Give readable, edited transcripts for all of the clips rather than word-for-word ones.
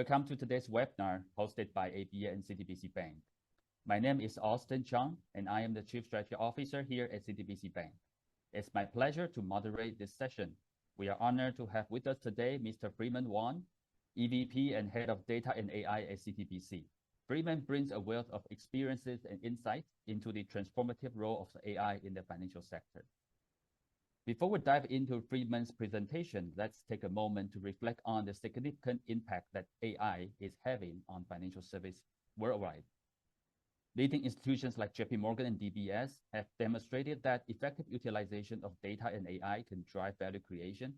Welcome to today's webinar hosted by ABA and CTBC Bank. My name is Chiang, and I am the Chief Strategy Officer here at CTBC Bank. It's my pleasure to moderate this session. We are honored to have with us today Mr. Friedman Wang, EVP and Head of Data and AI at CTBC. Friedman brings a wealth of experiences and insights into the transformative role of AI in the financial sector. Before we dive into Friedman's presentation, let's take a moment to reflect on the significant impact that AI is having on financial service worldwide. Leading institutions like JP Morgan and DBS have demonstrated that effective utilization of data and AI can drive value creation,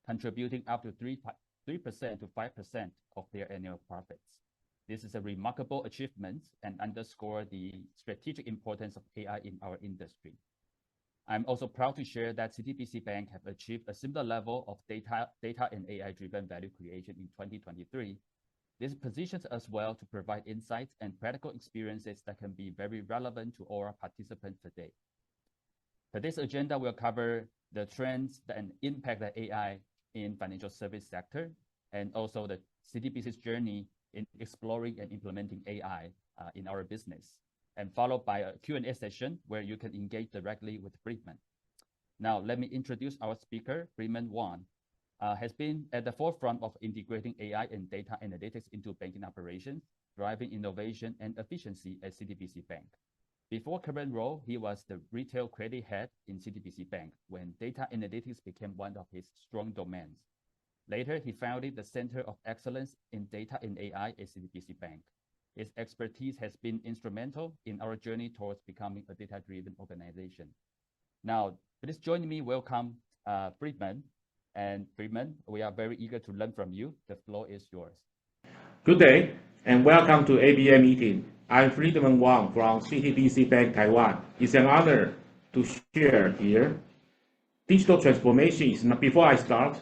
contributing up to 3% to 5% of their annual profits. This is a remarkable achievement and underscores the strategic importance of AI in our industry. I'm also proud to share that CTBC Bank have achieved a similar level of data and AI-driven value creation in 2023. This positions us well to provide insights and practical experiences that can be very relevant to all our participants today. Today's agenda will cover the trends and impact of AI in financial service sector, and also the CTBC's journey in exploring and implementing AI in our business, and followed by a Q&A session where you can engage directly with Friedman. Now, let me introduce our speaker. Friedman Wang has been at the forefront of integrating AI and data analytics into banking operations, driving innovation and efficiency at CTBC Bank. Before current role, he was the retail credit head in CTBC Bank when data analytics became one of his strong domains. Later, he founded the Center of Excellence in Data and AI at CTBC Bank. His expertise has been instrumental in our journey towards becoming a data-driven organization. Now, please join me welcome Friedman. And Friedman, we are very eager to learn from you. The floor is yours. Good day, and welcome to ABA meeting. I'm Friedman Wang from CTBC Bank, Taiwan. It's an honor to share here. Digital transformation is not, before I start,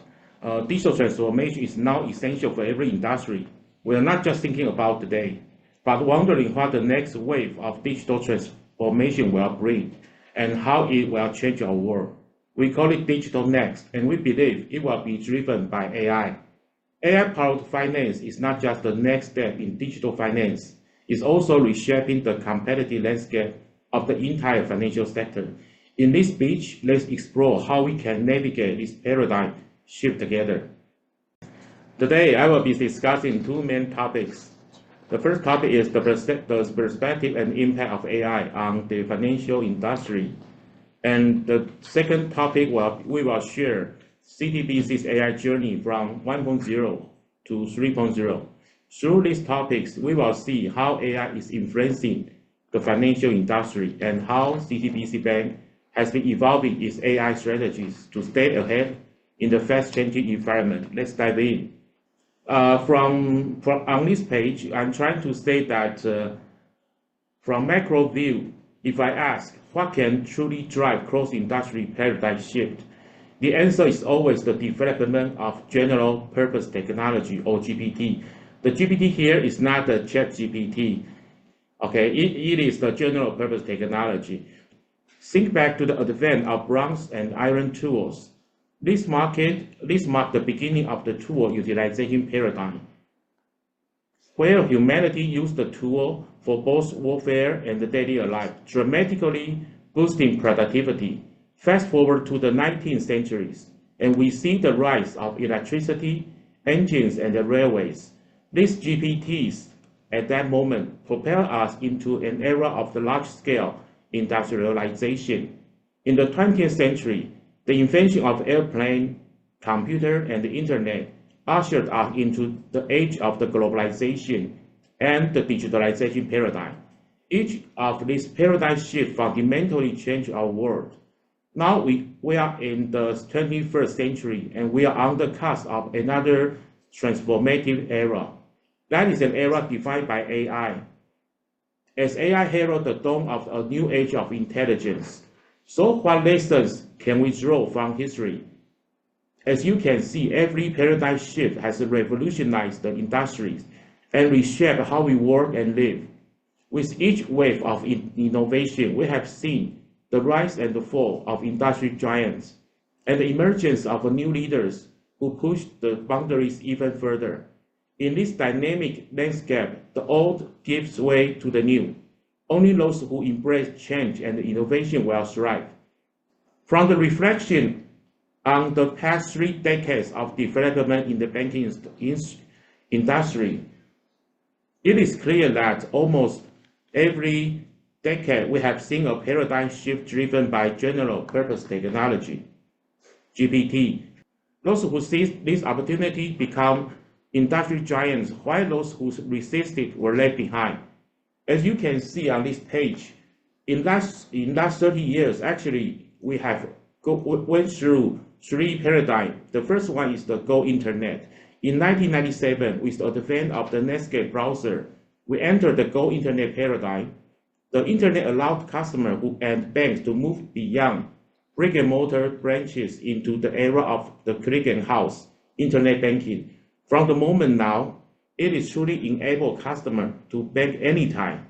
digital transformation is now essential for every industry. We are not just thinking about today, but wondering what the next wave of digital transformation will bring and how it will change our world. We call it Digital Next, and we believe it will be driven by AI. AI-powered finance is not just the next step in digital finance. It's also reshaping the competitive landscape of the entire financial sector. In this speech, let's explore how we can navigate this paradigm shift together. Today, I will be discussing two main topics. The first topic is the perspective and impact of AI on the financial industry. And the second topic, we will share CTBC's AI journey from 1.0 to 3.0. Through these topics, we will see how AI is influencing the financial industry and how CTBC Bank has been evolving its AI strategies to stay ahead in the fast-changing environment. Let's dive in. On this page, I'm trying to say that from macro view, if I ask what can truly drive cross-industry paradigm shift, the answer is always the development of general purpose technology, or GPT. The GPT here is not the ChatGPT. Okay, it is the general purpose technology. Think back to the advent of bronze and iron tools. This marked the beginning of the tool utilization paradigm, where humanity used the tool for both warfare and the daily life, dramatically boosting productivity. Fast forward to the 19th centuries, and we see the rise of electricity, engines, and the railways. These GPTs at that moment propelled us into an era of the large-scale industrialization. In the 20th century, the invention of airplane, computer, and the internet ushered us into the age of the globalization and the digitalization paradigm. Each of these paradigm shifts fundamentally changed our world. Now we are in the 21st century, and we are on the cusp of another transformative era. That is an era defined by AI. As AI heralds the dawn of a new age of intelligence, so what lessons can we draw from history? As you can see, every paradigm shift has revolutionized the industries and reshaped how we work and live. With each wave of innovation, we have seen the rise and the fall of industry giants and the emergence of new leaders who push the boundaries even further. In this dynamic landscape, the old gives way to the new. Only those who embrace change and innovation will thrive. From the reflection on the past 3 decades of development in the banking industry, it is clear that almost every decade we have seen a paradigm shift driven by general purpose technology, GPT. Those who seized this opportunity become industry giants, while those who resisted were left behind. As you can see on this page, in last 30 years, actually, we have went through 3 paradigms. The first one is the Go Internet. In 1997, with the advent of the Netscape browser, we entered the Go Internet paradigm. The Internet allowed customers and banks to move beyond brick-and-mortar branches into the era of the click-and-house Internet banking. From the moment now, it is truly enable customers to bank anytime.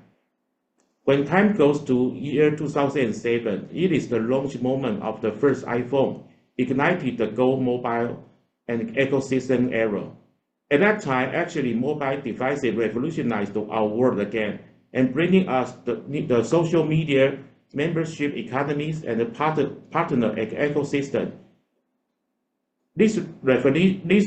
When time goes to year 2007, it is the launch moment of the first iPhone, ignited the Go mobile and ecosystem era. At that time, actually, mobile devices revolutionized our world again, and bringing us the social media, membership economies, and the partner ecosystem. This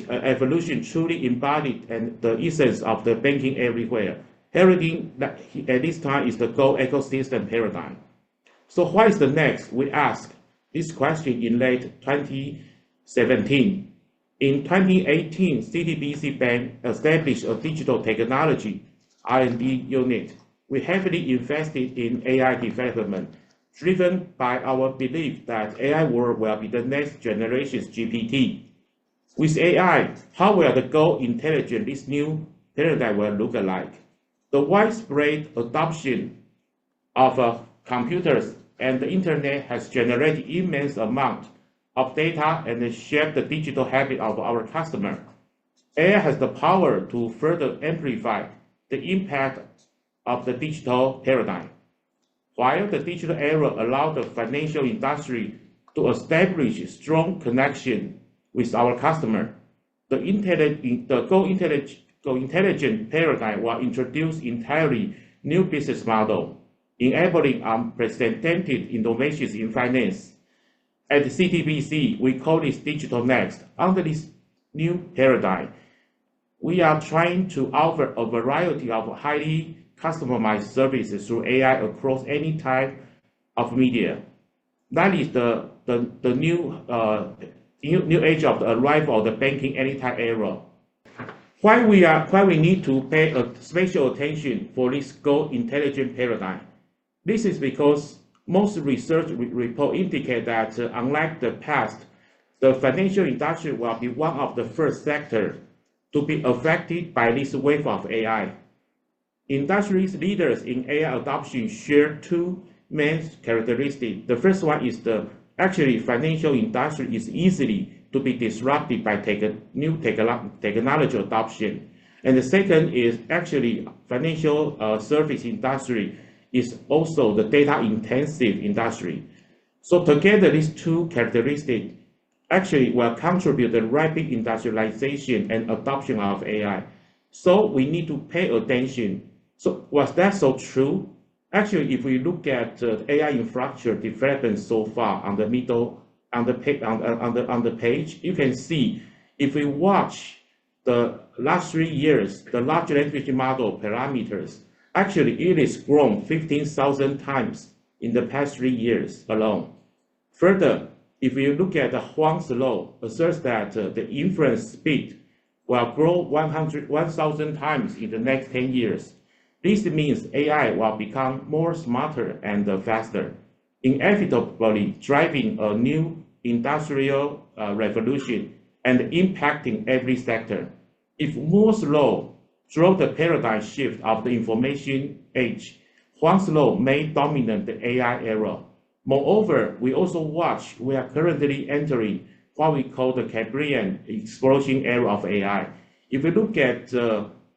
evolution truly embodied the essence of the banking everywhere. Heralding that at this time is the Go ecosystem paradigm. So what is the next? We asked this question in late 2017. In 2018, CTBC Bank established a digital technology R&D unit. We heavily invested in AI development, driven by our belief that AI world will be the next generation's GPT. With AI, how will the Go intelligent this new paradigm will look like? The widespread adoption of computers and the internet has generated immense amount of data and shaped the digital habit of our customer. AI has the power to further amplify the impact of the digital paradigm. While the digital era allowed the financial industry to establish a strong connection with our customer, the Go intelligent paradigm will introduce entirely new business model, enabling unprecedented innovations in finance. At CTBC, we call this Digital Next. Under this new paradigm, we are trying to offer a variety of highly customized services through AI across any type of media. That is the new age of the arrival of the banking anytime era. Why we need to pay a special attention for this Go intelligent paradigm? This is because most research reports indicate that unlike the past, the financial industry will be one of the first sectors to be affected by this wave of AI. Industry leaders in AI adoption share 2 main characteristics. The first one is actually financial industry is easily to be disrupted by new technology adoption. And the second is actually financial service industry is also the data intensive industry. So together these 2 characteristics actually will contribute to the rapid industrialization and adoption of AI. So we need to pay attention. So was that so true? Actually, if we look at AI infrastructure development so far on the middle, on the page, you can see if we watch the last 3 years, the large language model parameters, actually it is grown 15,000 times in the past 3 years alone. Further, if you look at the Huang's law, asserts that the inference speed will grow 1,000 times in the next 10 years. This means AI will become more smarter and faster, inevitably driving a new industrial revolution and impacting every sector. If Moore's law drove the paradigm shift of the information age, Huang's law may dominate the AI era. Moreover, we are currently entering what we call the Cambrian explosion era of AI. If we look at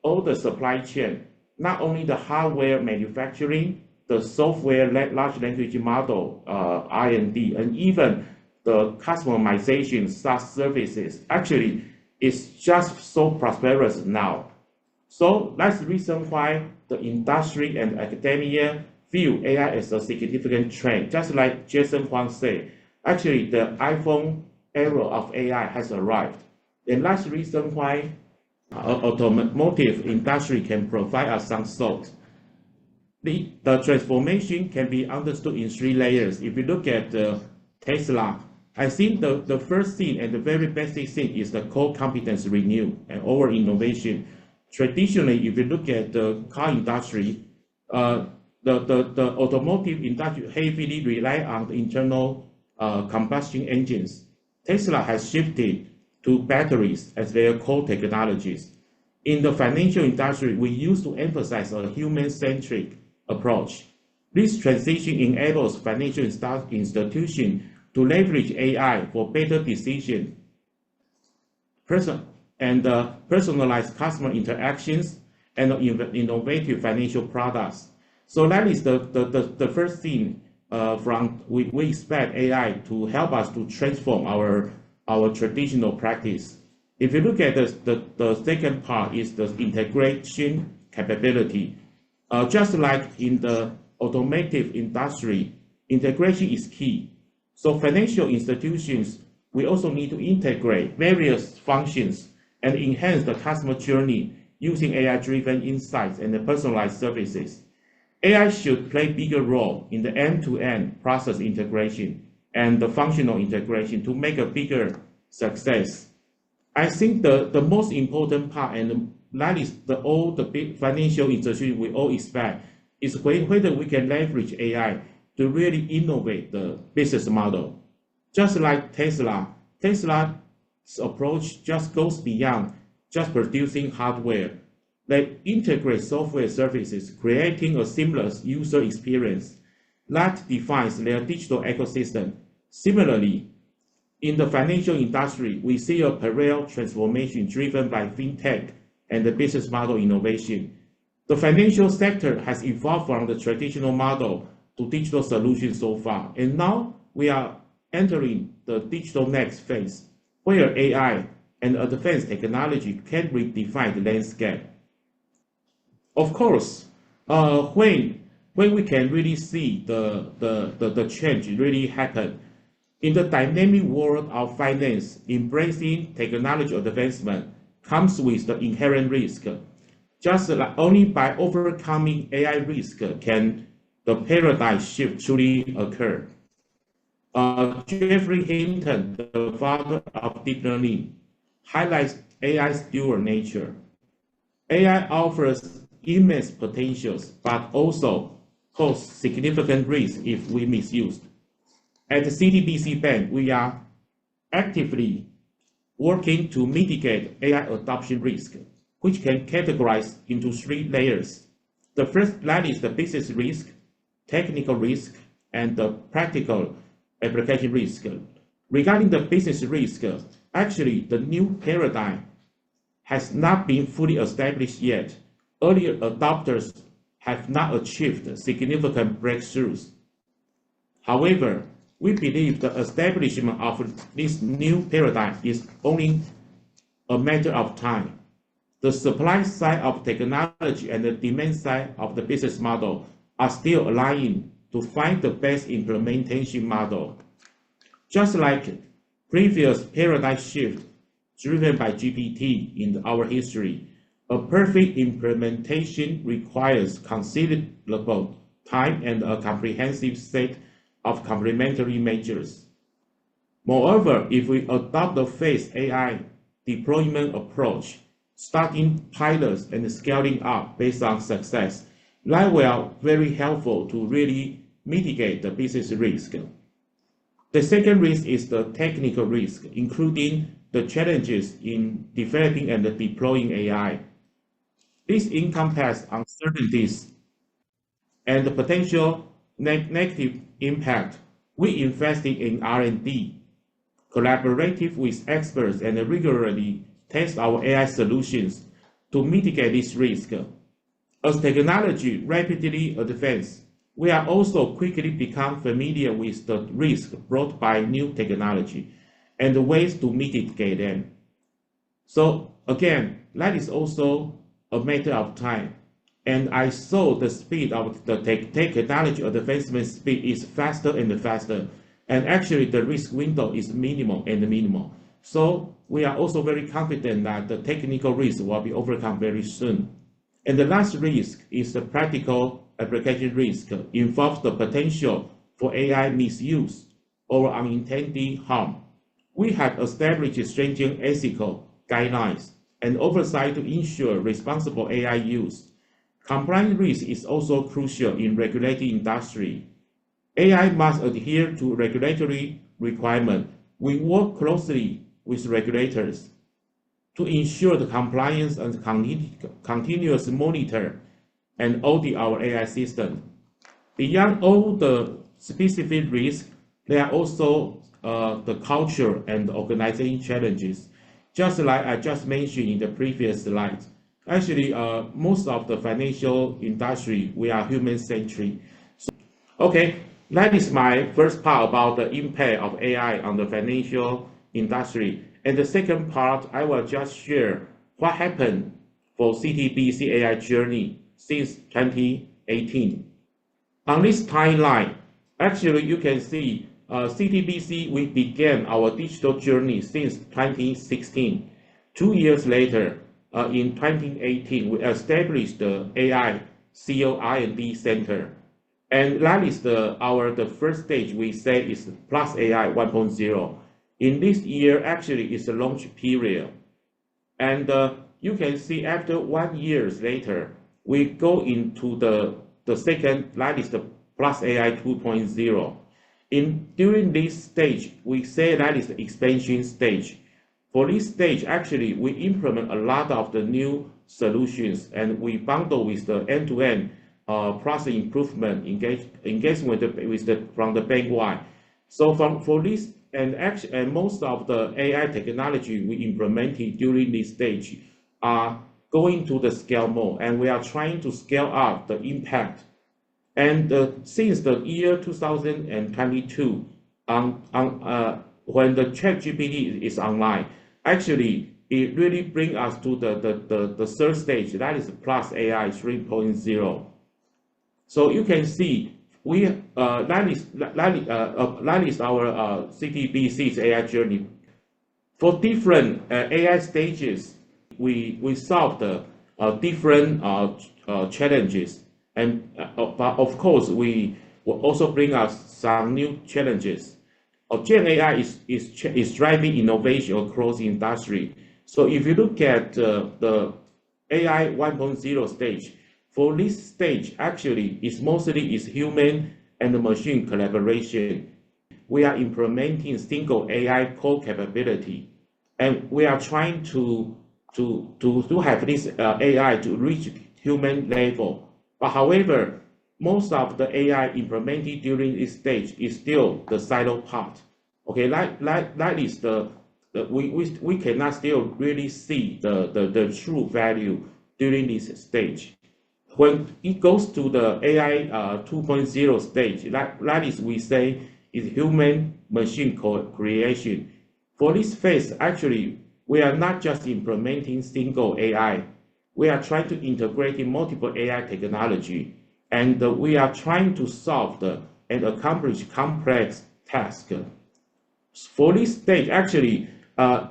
all the supply chain, not only the hardware manufacturing, the software large language model R&D, and even the customization SaaS services, actually is just so prosperous now. So that's the reason why the industry and academia view AI as a significant trend. Just like Jason Huang said, actually the iPhone era of AI has arrived. And that's the reason why automotive industry can provide us some thought. The transformation can be understood in three layers. If you look at Tesla, I think the first thing and the very basic thing is the core competence renew and over innovation. Traditionally, if you look at the car industry, the automotive industry heavily rely on the internal combustion engines. Tesla has shifted to batteries as their core technologies. In the financial industry, we used to emphasize a human-centric approach. This transition enables financial institutions to leverage AI for better decision and personalized customer interactions and innovative financial products. So that is the first thing we expect AI to help us to transform our traditional practice. If you look at the second part is the integration capability. Just like in the automotive industry, integration is key. So financial institutions, we also need to integrate various functions and enhance the customer journey using AI-driven insights and the personalized services. AI should play a bigger role in the end-to-end process integration and the functional integration to make a bigger success. I think the most important part, and that is all the big financial institutions we all expect, is whether we can leverage AI to really innovate the business model. Just like Tesla's approach just goes beyond just producing hardware. They integrate software services, creating a seamless user experience that defines their digital ecosystem. Similarly, in the financial industry, we see a parallel transformation driven by fintech and the business model innovation. The financial sector has evolved from the traditional model to digital solutions so far, and now we are entering the digital next phase, where AI and advanced technology can redefine the landscape. Of course, when we can really see the change really happen, in the dynamic world of finance, embracing technology advancement comes with the inherent risk. Just like only by overcoming AI risk can the paradigm shift truly occur. Jeffrey Hinton, the father of deep learning, highlights AI's dual nature. AI offers immense potentials, but also poses significant risks if we misused. At the CTBC Bank, we are actively working to mitigate AI adoption risk, which can categorize into three layers. The first line is the business risk, technical risk, and the practical application risk. Regarding the business risk, actually the new paradigm has not been fully established yet. Earlier adopters have not achieved significant breakthroughs. However, we believe the establishment of this new paradigm is only a matter of time. The supply side of technology and the demand side of the business model are still aligning to find the best implementation model. Just like previous paradigm shift driven by GPT in our history, a perfect implementation requires considerable time and a comprehensive set of complementary measures. Moreover, if we adopt the phased AI deployment approach, starting pilots and scaling up based on success, that will be very helpful to really mitigate the business risk. The second risk is the technical risk, including the challenges in developing and deploying AI. This encompasses uncertainties and the potential negative impact. We invested in R&D, collaborative with experts, and regularly test our AI solutions to mitigate this risk. As technology rapidly advances, we are also quickly become familiar with the risk brought by new technology and the ways to mitigate them. So again, that is also a matter of time. And I saw the speed of the technology advancement speed is faster and faster. And actually the risk window is minimal and minimal. So we are also very confident that the technical risk will be overcome very soon. And the last risk is the practical application risk, involves the potential for AI misuse or unintended harm. We have established stringent ethical guidelines and oversight to ensure responsible AI use. Compliance risk is also crucial in regulated industry. AI must adhere to regulatory requirements. We work closely with regulators to ensure the compliance and continuous monitor and audit our AI system. Beyond all the specific risks, there are also the culture and organization challenges. Just like I just mentioned in the previous slide, actually, most of the financial industry, we are human-centric. So, okay, that is my first part about the impact of AI on the financial industry. And the second part, I will just share what happened for CTBC AI journey since 2018. On this timeline, actually, you can see CTBC, we began our digital journey since 2016. 2 years later, in 2018, we established the AI CO R&D Center. And that is the first stage we say is Plus AI 1.0. In this year, actually, is the launch period. And you can see after 1 year later, we go into the second, that is the Plus AI 2.0. During this stage, we say that is the expansion stage. For this stage, actually, we implement a lot of the new solutions, and we bundle with the end-to-end process improvement engagement from the bank wide. So for this, and most of the AI technology we implemented during this stage are going to the scale mode, and we are trying to scale up the impact. And since the year 2022, when the ChatGPT is online, actually it really brings us to the third stage, that is Plus AI 3.0. So you can see that is our CTBC's AI journey. For different AI stages, we solved different challenges. And but of course, we will also bring us some new challenges. Gen AI is driving innovation across the industry. So if you look at the AI 1.0 stage, for this stage, actually, it's mostly human and machine collaboration. We are implementing single AI core capability, and we are trying to have this AI to reach human level. But however, most of the AI implemented during this stage is still the silo part. Okay, that is we cannot still really see the true value during this stage. When it goes to the AI 2.0 stage, that is we say is human machine co-creation. For this phase, actually, we are not just implementing single AI. We are trying to integrate multiple AI technology, and we are trying to solve and accomplish complex tasks. For this stage, actually,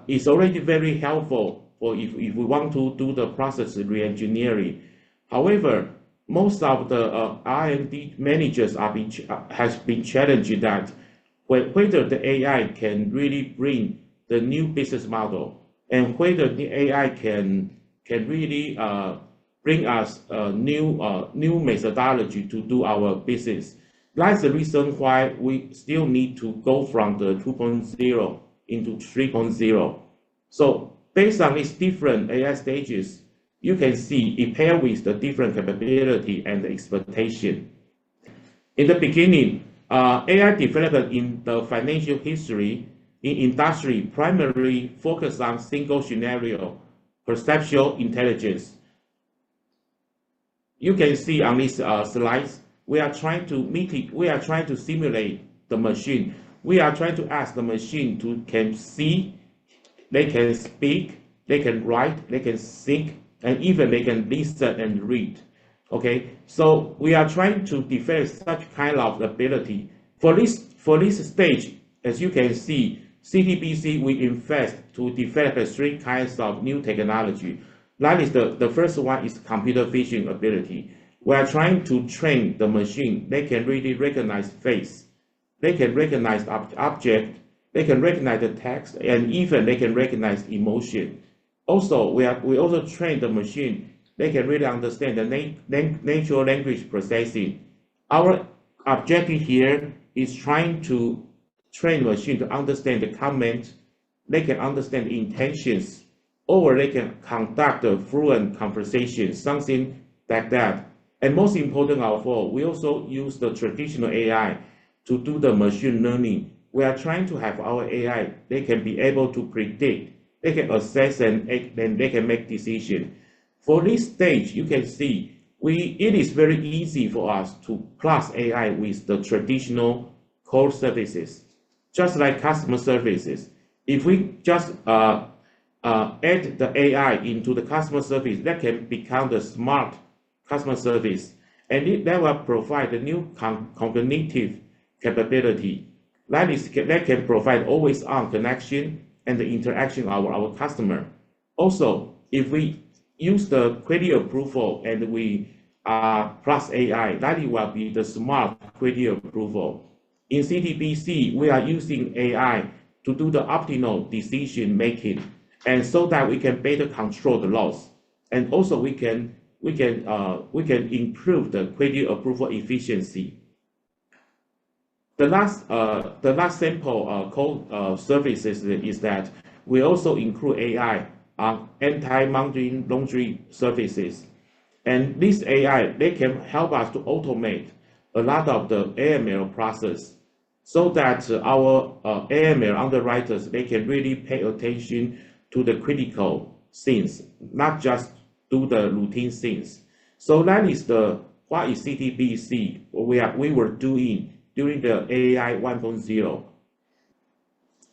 it's already very helpful for if we want to do the process re-engineering. However, most of the R&D managers has been challenged that whether the AI can really bring the new business model, and whether the AI can really bring us a new methodology to do our business. That's the reason why we still need to go from the 2.0 into 3.0. So based on these different AI stages, you can see it paired with the different capability and expectation. In the beginning, AI development in the financial history in industry primarily focused on single scenario perceptual intelligence. You can see on these slides, we are trying to simulate the machine. We are trying to ask the machine can see, they can speak, they can write, they can think, and even they can listen and read. Okay, so we are trying to develop such kind of ability. For this stage, as you can see, CTBC, we invest to develop three kinds of new technology. That is the first one is computer vision ability. We are trying to train the machine. They can really recognize face. They can recognize object. They can recognize the text, and even they can recognize emotion. Also, we also train the machine. They can really understand the natural language processing. Our objective here is trying to train the machine to understand the comment. They can understand the intentions, or they can conduct a fluent conversation, something like that. And most important of all, we also use the traditional AI to do the machine learning. We are trying to have our AI, they can be able to predict, they can assess, and they can make decisions. For this stage, you can see it is very easy for us to plus AI with the traditional core services, just like customer services. If we just add the AI into the customer service, that can become the smart customer service, and that will provide a new cognitive capability. That can provide always-on connection and the interaction of our customer. Also, if we use the credit approval and we plus AI, that will be the smart credit approval. In CTBC, we are using AI to do the optimal decision making, and so that we can better control the loss, and also we can improve the credit approval efficiency. The last sample code services is that we also include AI on anti-money laundering services, and this AI they can help us to automate a lot of the AML process, so that our AML underwriters they can really pay attention to the critical things, not just do the routine things. So that is what is CTBC we were doing during the AI 1.0.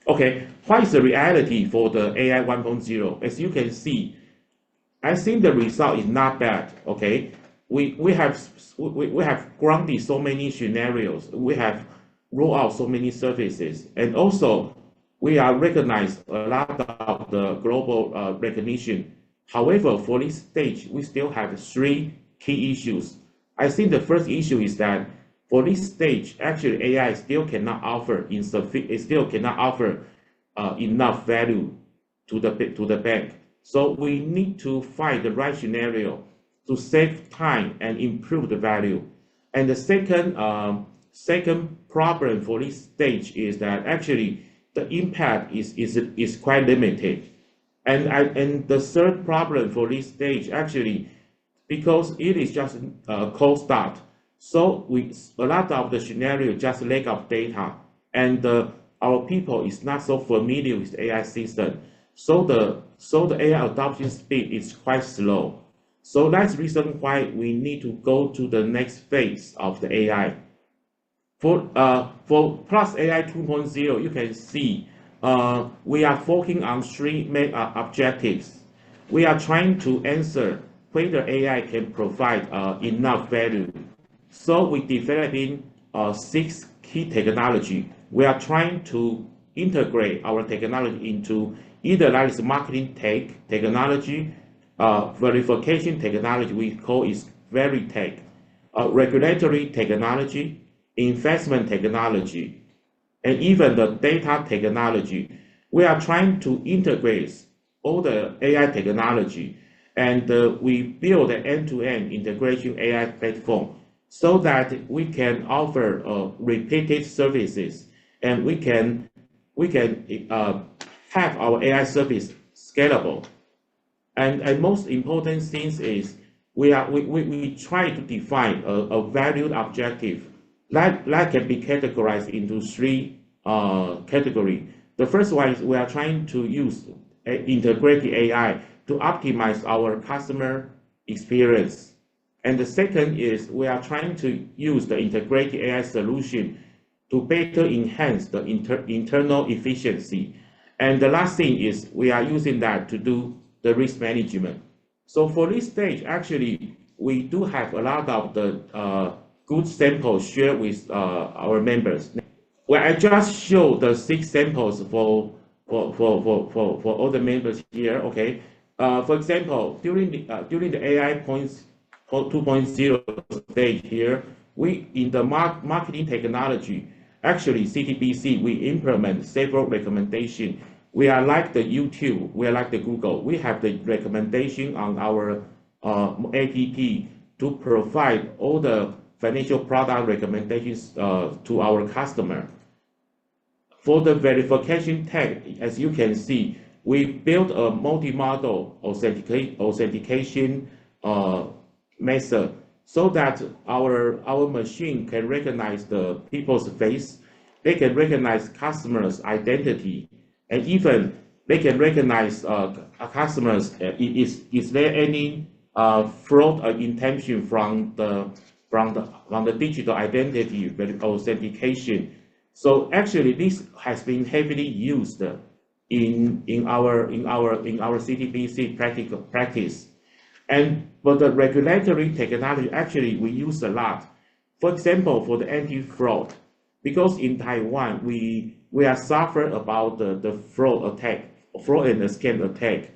Okay, what is the reality for the AI 1.0? As you can see, I think the result is not bad. Okay, we have grounded so many scenarios. We have rolled out so many services, and also we are recognized a lot of the global recognition. However, for this stage, we still have three key issues. I think the first issue is that for this stage, actually AI still cannot offer enough value to the bank. So we need to find the right scenario to save time and improve the value. And the second problem for this stage is that actually the impact is quite limited. And the third problem for this stage actually, because it is just a cold start, so a lot of the scenario just lack of data, and our people is not so familiar with the AI system. So the AI adoption speed is quite slow. So that's the reason why we need to go to the next phase of the AI. For Plus AI 2.0, you can see we are focusing on three main objectives. We are trying to answer whether AI can provide enough value. So we developing 6 key technology. We are trying to integrate our technology into either that is marketing technology, verification technology, we call it VeriTech, regulatory technology, investment technology, and even the data technology. We are trying to integrate all the AI technology, and we build an end-to-end integration AI platform so that we can offer repeated services, and we can have our AI service scalable. And most important thing is we try to define a valued objective that can be categorized into 3 categories. The first one is we are trying to use integrated AI to optimize our customer experience. And the second is we are trying to use the integrated AI solution to better enhance the internal efficiency. And the last thing is we are using that to do the risk management. So for this stage, actually, we do have a lot of the good samples shared with our members. Well, I just show the 6 samples for all the members here. Okay. For example, during the AI 2.0 stage here, we in the marketing technology, actually CTBC, we implement several recommendations. We are like the YouTube, we are like the Google. We have the recommendation on our app to provide all the financial product recommendations to our customer. For the verification tag, as you can see, we built a multi-model authentication method so that our machine can recognize the people's face, they can recognize customers' identity, and even they can recognize customers. Is there any fraud or intention from the digital identity authentication? So actually, this has been heavily used in our CTBC practice. And for the regulatory technology, actually we use a lot. For example, for the anti-fraud, because in Taiwan we are suffering about the fraud and the scam attack,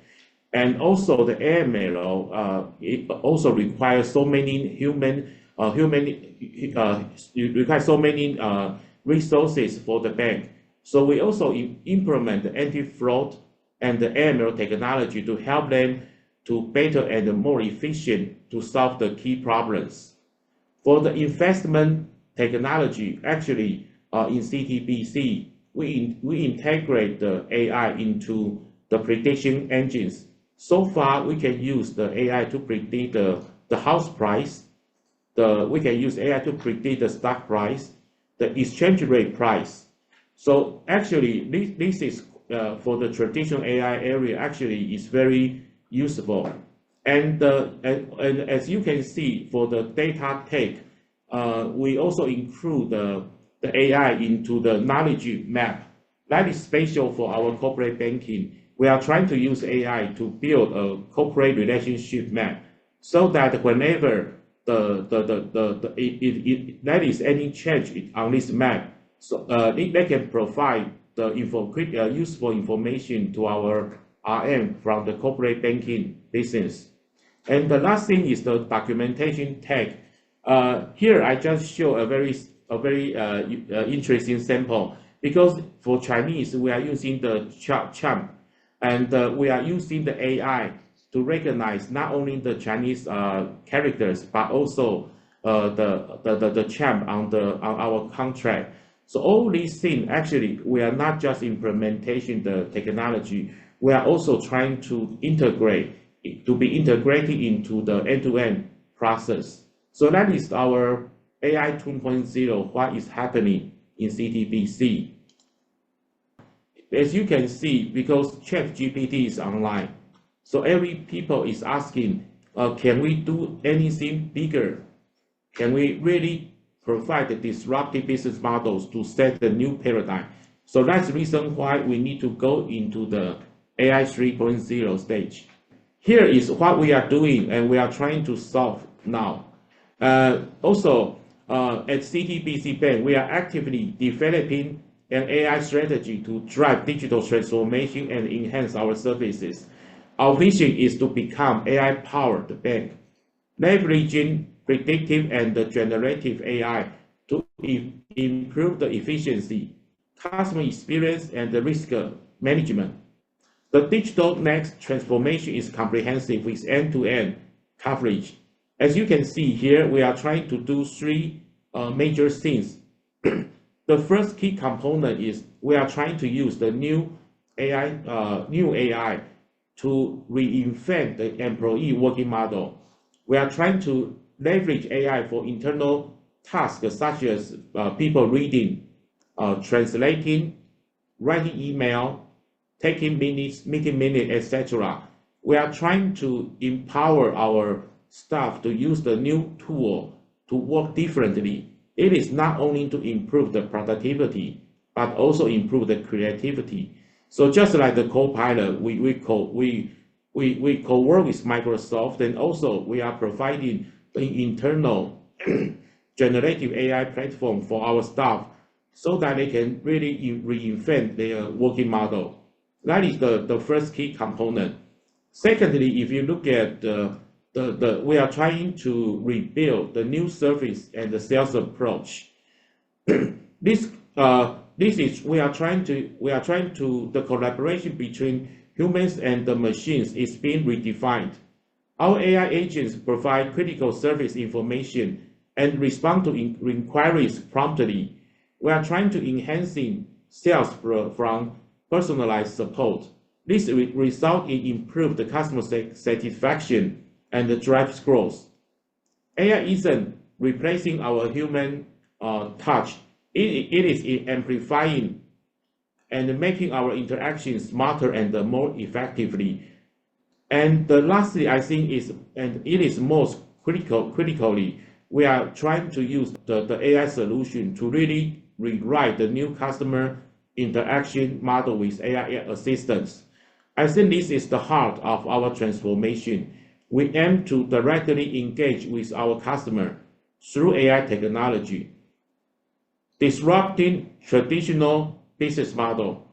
and also the AML. It also requires so many requires so many resources for the bank. So we also implement the anti-fraud and the AML technology to help them to better and more efficient to solve the key problems. For the investment technology, actually in CTBC, we integrate the AI into the prediction engines. So far, we can use the AI to predict the house price. We can use AI to predict the stock price, the exchange rate price. So actually, this is for the traditional AI area. Actually, is very useful. And as you can see, for the data take, we also include the AI into the knowledge map. That is special for our corporate banking. We are trying to use AI to build a corporate relationship map, so that whenever there is any change on this map, so they can provide the useful information to our RM from the corporate banking business. And the last thing is the documentation tag. Here I just show a very interesting sample, because for Chinese we are using the Chiang, and we are using the AI to recognize not only the Chinese characters but also the Chiang on our contract. So all these things, actually, we are not just implementation the technology, we are also trying to be integrated into the end-to-end process. So that is our AI 2.0, what is happening in CTBC. As you can see, because ChatGPT is online, so every people is asking, can we do anything bigger? Can we really provide the disruptive business models to set the new paradigm? So that's the reason why we need to go into the AI 3.0 stage. Here is what we are doing and we are trying to solve now. Also, at CTBC Bank, we are actively developing an AI strategy to drive digital transformation and enhance our services. Our vision is to become AI-powered bank, leveraging predictive and generative AI to improve the efficiency, customer experience, and the risk management. The digital next transformation is comprehensive with end-to-end coverage. As you can see here, we are trying to do 3 major things. The first key component is we are trying to use the new AI to reinvent the employee working model. We are trying to leverage AI for internal tasks such as people reading, translating, writing email, taking minutes, meeting minutes, etc. We are trying to empower our staff to use the new tool to work differently. It is not only to improve the productivity, but also improve the creativity. So just like the co-pilot, we we co-work with Microsoft, and also we are providing an internal generative AI platform for our staff so that they can really reinvent their working model. That is the first key component. Secondly, if you look at we are trying to rebuild the new service and the sales approach. This is we are trying to the collaboration between humans and the machines is being redefined. Our AI agents provide critical service information and respond to inquiries promptly. We are trying to enhancing sales from personalized support. This will result in improved customer satisfaction and drives growth. AI isn't replacing our human touch. It is amplifying and making our interactions smarter and more effectively. And lastly, I think it is most critically, we are trying to use the AI solution to really rewrite the new customer interaction model with AI assistance. I think this is the heart of our transformation. We aim to directly engage with our customer through AI technology, disrupting traditional business model.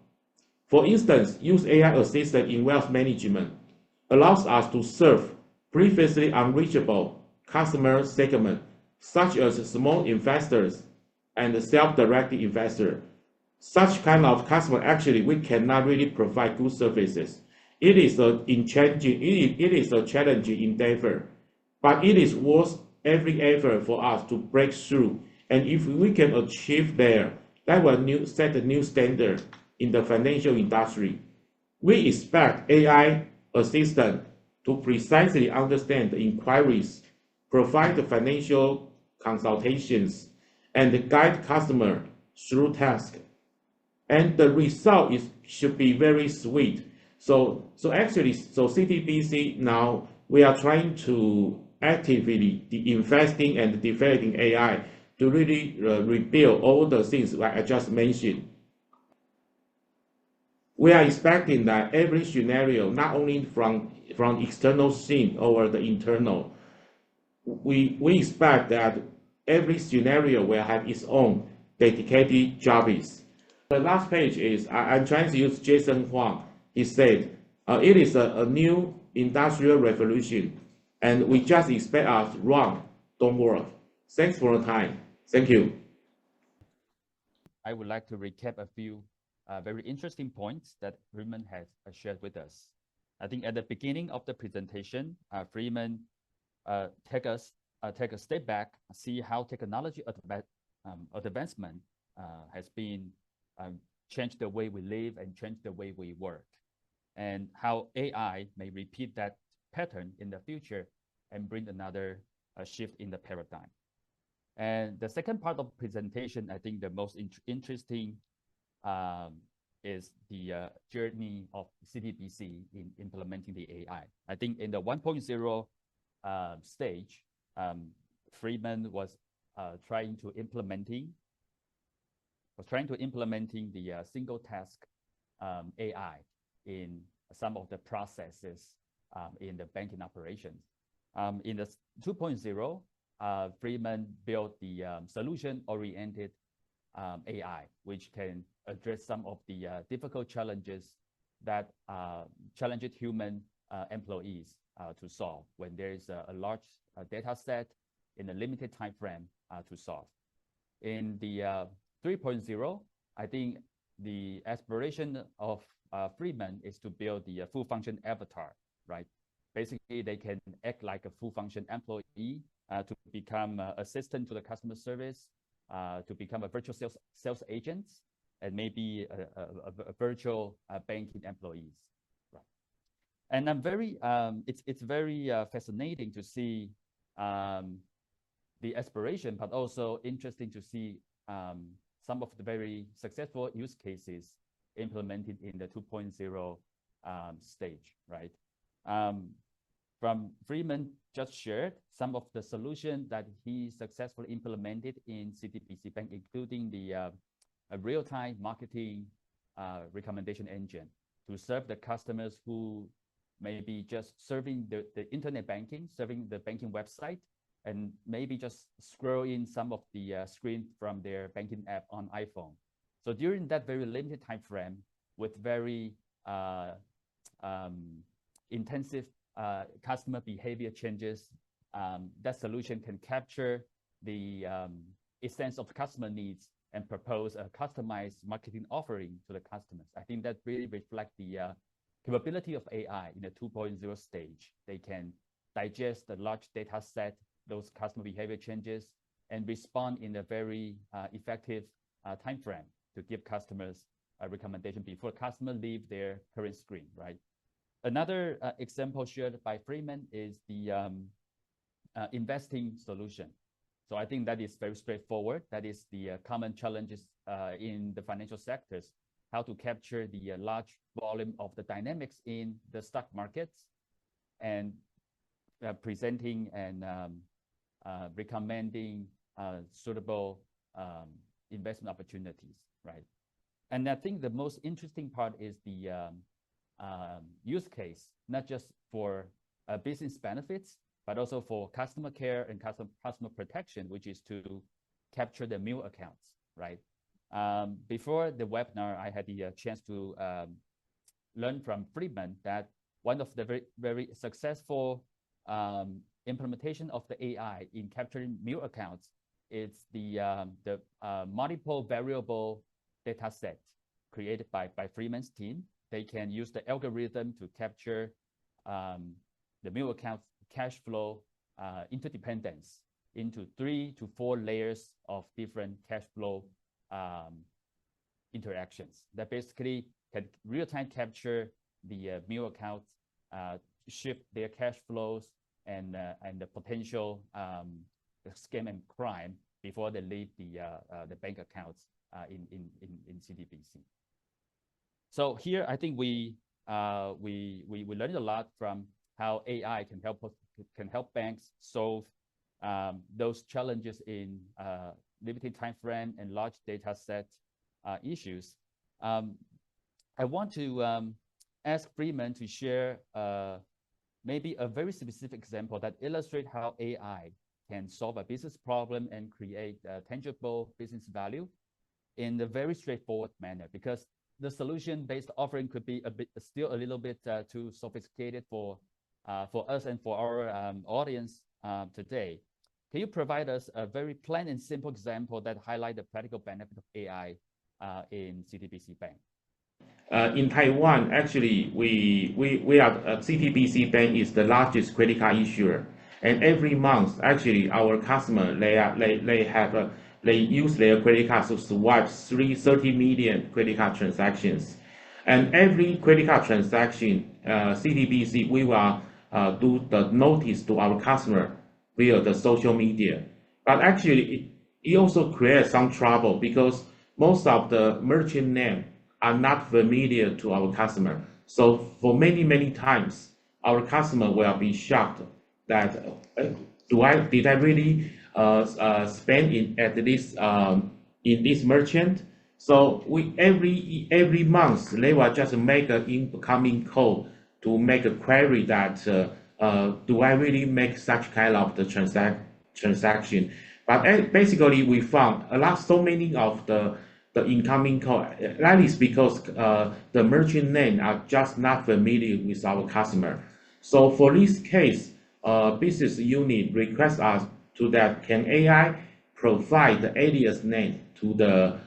For instance, use AI assistant in wealth management allows us to serve previously unreachable customer segments, such as small investors and self-directed investors. Such kind of customer, actually, we cannot really provide good services. It is a challenging endeavor, but it is worth every effort for us to break through. And if we can achieve there, that will set a new standard in the financial industry. We expect AI assistant to precisely understand the inquiries, provide the financial consultations, and guide customer through tasks. And the result should be very sweet. So CTBC now we are trying to actively investing and developing AI to really rebuild all the things like I just mentioned. We are expecting that every scenario, not only from external scene or the internal, we expect that every scenario will have its own dedicated jobs. The last page is I'm trying to use Jason Huang. He said, it is a new industrial revolution, and we just expect us run, don't work. Thanks for the time. Thank you. I would like to recap a few very interesting points that Friedman has shared with us. I think at the beginning of the presentation, Friedman take a step back, see how technology advancement has been changed the way we live and changed the way we work, and how AI may repeat that pattern in the future and bring another shift in the paradigm. And the second part of the presentation, I think the most interesting is the journey of CTBC in implementing the AI. I think in the 1.0 stage, Friedman was trying to implementing the single task AI in some of the processes in the banking operations. In the 2.0, Friedman built the solution-oriented AI, which can address some of the difficult challenges that challenged human employees to solve when there is a large data set in a limited time frame to solve. In the 3.0, I think the aspiration of Friedman is to build the full function avatar, right? Basically, they can act like a full function employee to become assistant to the customer service, to become a virtual sales agents, and maybe a virtual banking employees. Right. And I'm very, it's very fascinating to see the aspiration, but also interesting to see some of the very successful use cases implemented in the 2.0 stage, right? From Friedman just shared some of the solutions that he successfully implemented in CTBC Bank, including the real-time marketing recommendation engine to serve the customers who maybe just serving the internet banking, serving the banking website, and maybe just scroll in some of the screen from their banking app on iPhone. So during that very limited time frame, with very intensive customer behavior changes, that solution can capture the essence of customer needs and propose a customized marketing offering to the customers. I think that really reflects the capability of AI in the 2.0 stage. They can digest the large data set, those customer behavior changes, and respond in a very effective time frame to give customers a recommendation before customers leave their current screen, right? Another example shared by Friedman is the investing solution. So I think that is very straightforward. That is the common challenges in the financial sectors, how to capture the large volume of the dynamics in the stock markets and presenting and recommending suitable investment opportunities, right? And I think the most interesting part is the use case, not just for business benefits, but also for customer care and customer protection, which is to capture the mule accounts, right? Before the webinar, I had the chance to learn from Friedman that one of the very, very successful implementation of the AI in capturing mule accounts is the multiple variable data set created by Friedman's team. They can use the algorithm to capture the mule accounts cash flow interdependence into 3 to 4 layers of different cash flow interactions that basically can real-time capture the mule accounts, shift their cash flows and the potential scam and crime before they leave the bank accounts in CTBC. So here, I think we learned a lot from how AI can help banks solve those challenges in limited time frame and large data set issues. I want to ask Friedman to share maybe a very specific example that illustrates how AI can solve a business problem and create tangible business value in a very straightforward manner, because the solution-based offering could be still a little bit too sophisticated for us and for our audience today. Can you provide us a very plain and simple example that highlight the practical benefit of AI in CTBC Bank? In Taiwan, actually, we are CTBC Bank is the largest credit card issuer, and every month, actually, our customer they use their credit cards to swipe 30 million credit card transactions, and every credit card transaction, CTBC we will do the notice to our customer via the social media. But actually, it also creates some trouble because most of the merchant names are not familiar to our customer. So for many times, our customer will be shocked that did I really spend at this in this merchant? So we every month they will just make an incoming call to make a query that do I really make such kind of the transaction? But basically we found so many of the incoming call. That is because the merchant name are just not familiar with our customer. So for this case, business unit requests us to that can AI provide the alias name to the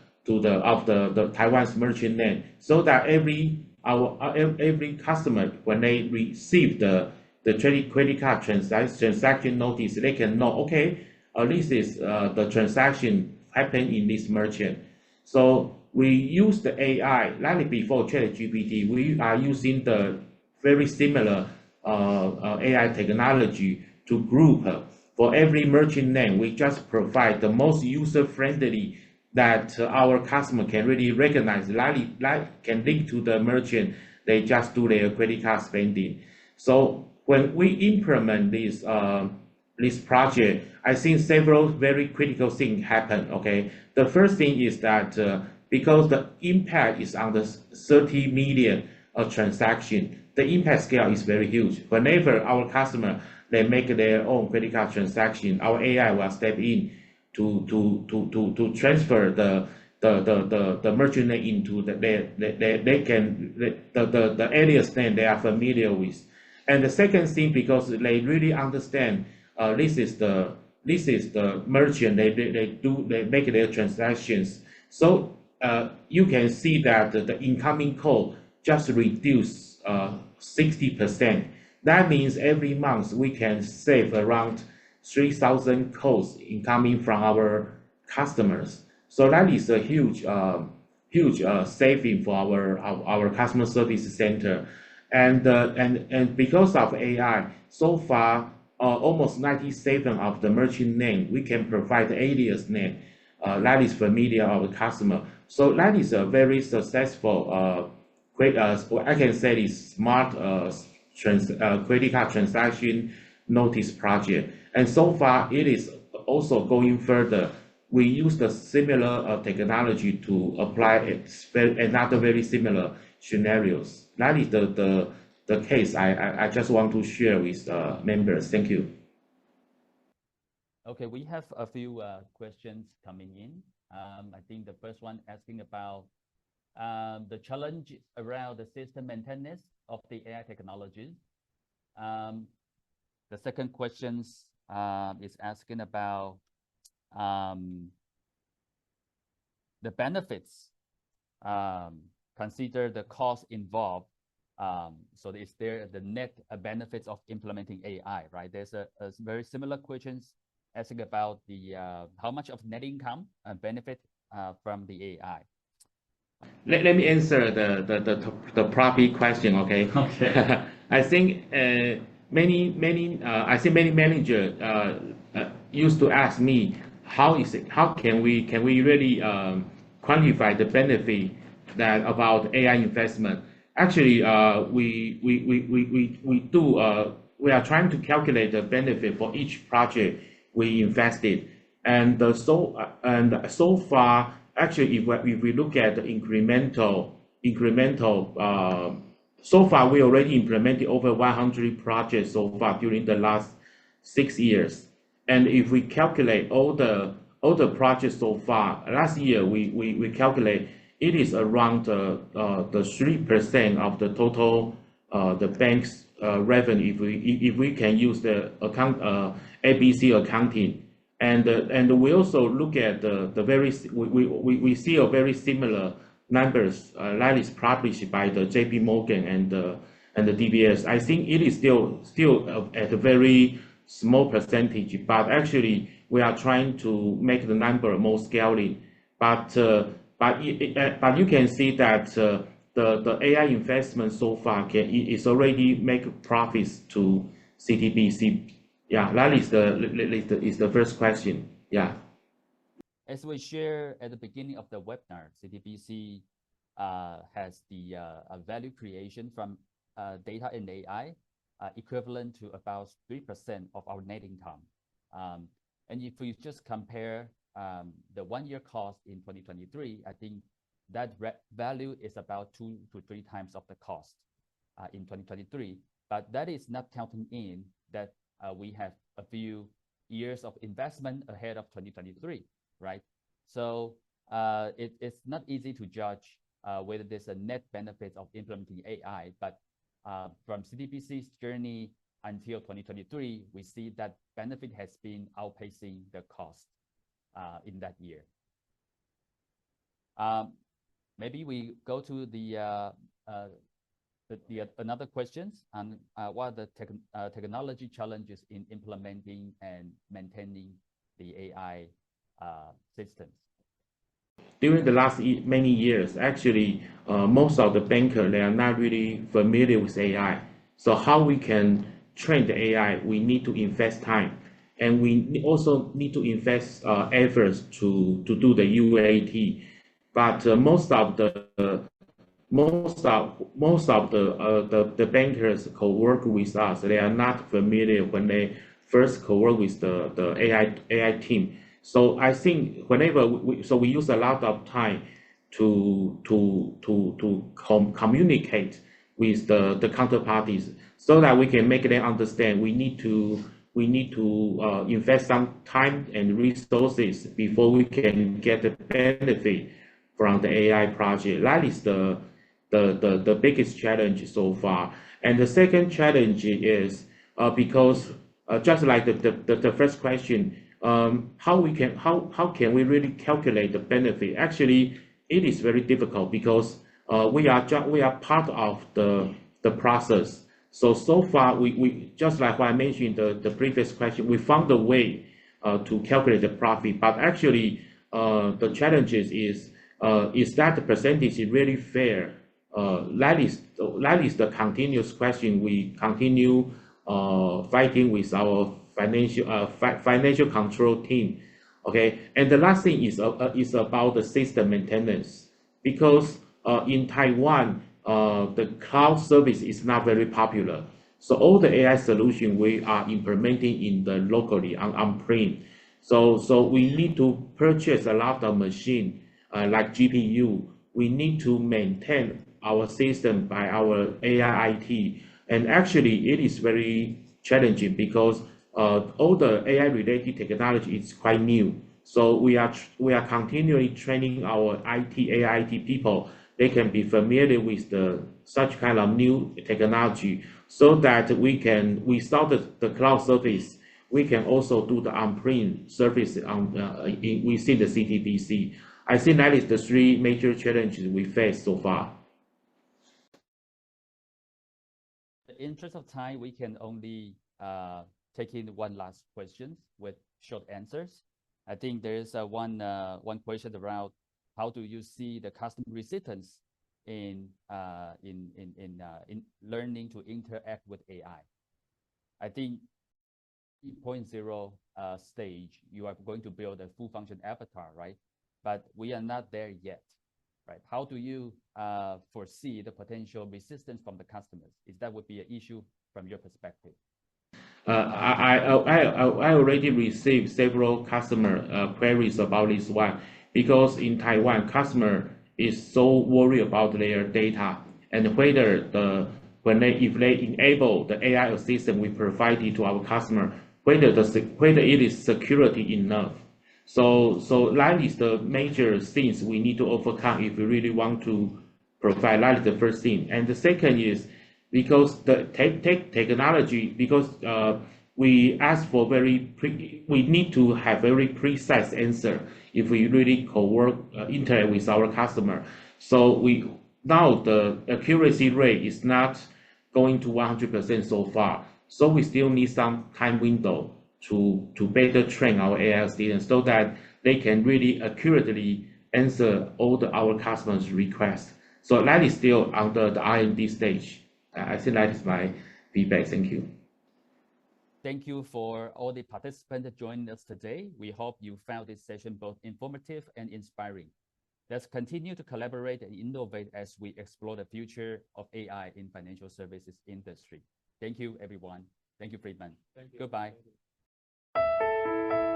Taiwan's merchant name, so that every customer, when they receive the credit card transaction notice, they can know, okay, this is the transaction happened in this merchant. So we use the AI, like before ChatGPT, we are using the very similar AI technology to group for every merchant name. We just provide the most user-friendly that our customer can really recognize, like can link to the merchant. They just do their credit card spending. So when we implement this project, I think several very critical things happen. Okay, the first thing is that because the impact is on the 30 million transaction, the impact scale is very huge. Whenever our customer they make their own credit card transaction, our AI will step in to transfer the merchant name into the alias name they are familiar with. And the second thing, because they really understand this is the merchant they make their transactions. So you can see that the incoming call just reduced 60%. That means every month we can save around 3,000 calls incoming from our customers. So that is a huge saving for our customer service center. And because of AI, so far almost 97 of the merchant name we can provide the alias name that is familiar of the customer. So that is a very successful I can say is smart credit card transaction notice project. And so far it is also going further. We use the similar technology to apply another very similar scenarios. That is the case I just want to share with members. Thank you. Okay, we have a few questions coming in. I think the first one asking about the challenge around the system maintenance of the AI technologies. The second question is asking about the benefits, consider the cost involved. So is there the net benefits of implementing AI, right? There's a very similar questions asking about the how much of net income benefit from the AI. Let me answer the proper question, okay? Okay. I think many managers used to ask me how can we really quantify the benefit that about AI investment. Actually we are trying to calculate the benefit for each project we invested, and so far actually if we look at the incremental so far we already implemented over 100 projects so far during the last 6 years. And if we calculate all the projects so far, last year we calculate it is around the 3% of the total the bank's revenue if we can use the ABC accounting. And we also look at we see a very similar numbers that is published by the JP Morgan and the DBS. I think it is still at a very small percentage, but actually we are trying to make the number more scaling. But you can see that the AI investment so far is already make profits to CTBC. Yeah, that is the first question. Yeah. As we share at the beginning of the webinar, CTBC has the value creation from data and AI equivalent to about 3% of our net income. And if we just compare the 1-year cost in 2023, I think that value is about 2 to 3 times of the cost in 2023. But that is not counting in that we have a few years of investment ahead of 2023, right? So it's not easy to judge whether there's a net benefit of implementing AI, but from CTBC's journey until 2023, we see that benefit has been outpacing the cost in that year. Maybe we go to the another questions on what are the technology challenges in implementing and maintaining the AI systems. During the last many years, actually, most of the bankers, they are not really familiar with AI. So how we can train the AI, we need to invest time. And we also need to invest efforts to do the UAT. But most of the bankers co-work with us, they are not familiar when they first co-work with the AI team. So I think whenever we use a lot of time to communicate with the counterparties so that we can make them understand we need to invest some time and resources before we can get the benefit from the AI project. That is the biggest challenge so far. And the second challenge is because just like the first question, how can we really calculate the benefit? Actually, it is very difficult because we are part of the process. So far, we just like what I mentioned the previous question, we found a way to calculate the profit, but actually the challenges is that the percentage is really fair? That is the continuous question we continue fighting with our financial control team. Okay, and the last thing is about the system maintenance because in Taiwan the cloud service is not very popular. So all the AI solution we are implementing in the locally on-prem. So we need to purchase a lot of machine like GPU. We need to maintain our system by our AI IT. And actually, it is very challenging because all the AI related technology is quite new. So we are continually training our AI IT people. They can be familiar with such kind of new technology so that we start the cloud service. We can also do the on-prem service within the CTBC. I think that is the three major challenges we face so far. In the interest of time, we can only take in one last question with short answers. I think there is one question around how do you see the customer resistance in learning to interact with AI? I think 3.0 stage, you are going to build a full function avatar, right? But we are not there yet, right? How do you foresee the potential resistance from the customers? Is that would be an issue from your perspective? I already received several customer queries about this one because in Taiwan, customer is so worried about their data and whether if they enable the AI assistant we provided to our customer, whether it is security enough. So that is the major things we need to overcome if we really want to provide. That is the first thing. And the second is because the technology, because we ask for we need to have very precise answer if we really interact with our customer. So now the accuracy rate is not going to 100% so far. So we still need some time window to better train our AI students so that they can really accurately answer all our customers' requests. So that is still under the R&D stage. I think that is my feedback. Thank you. Thank you for all the participants joining us today. We hope you found this session both informative and inspiring. Let's continue to collaborate and innovate as we explore the future of AI in financial services industry. Thank you, everyone. Thank you, Friedman. Thank you. Goodbye. Thank you.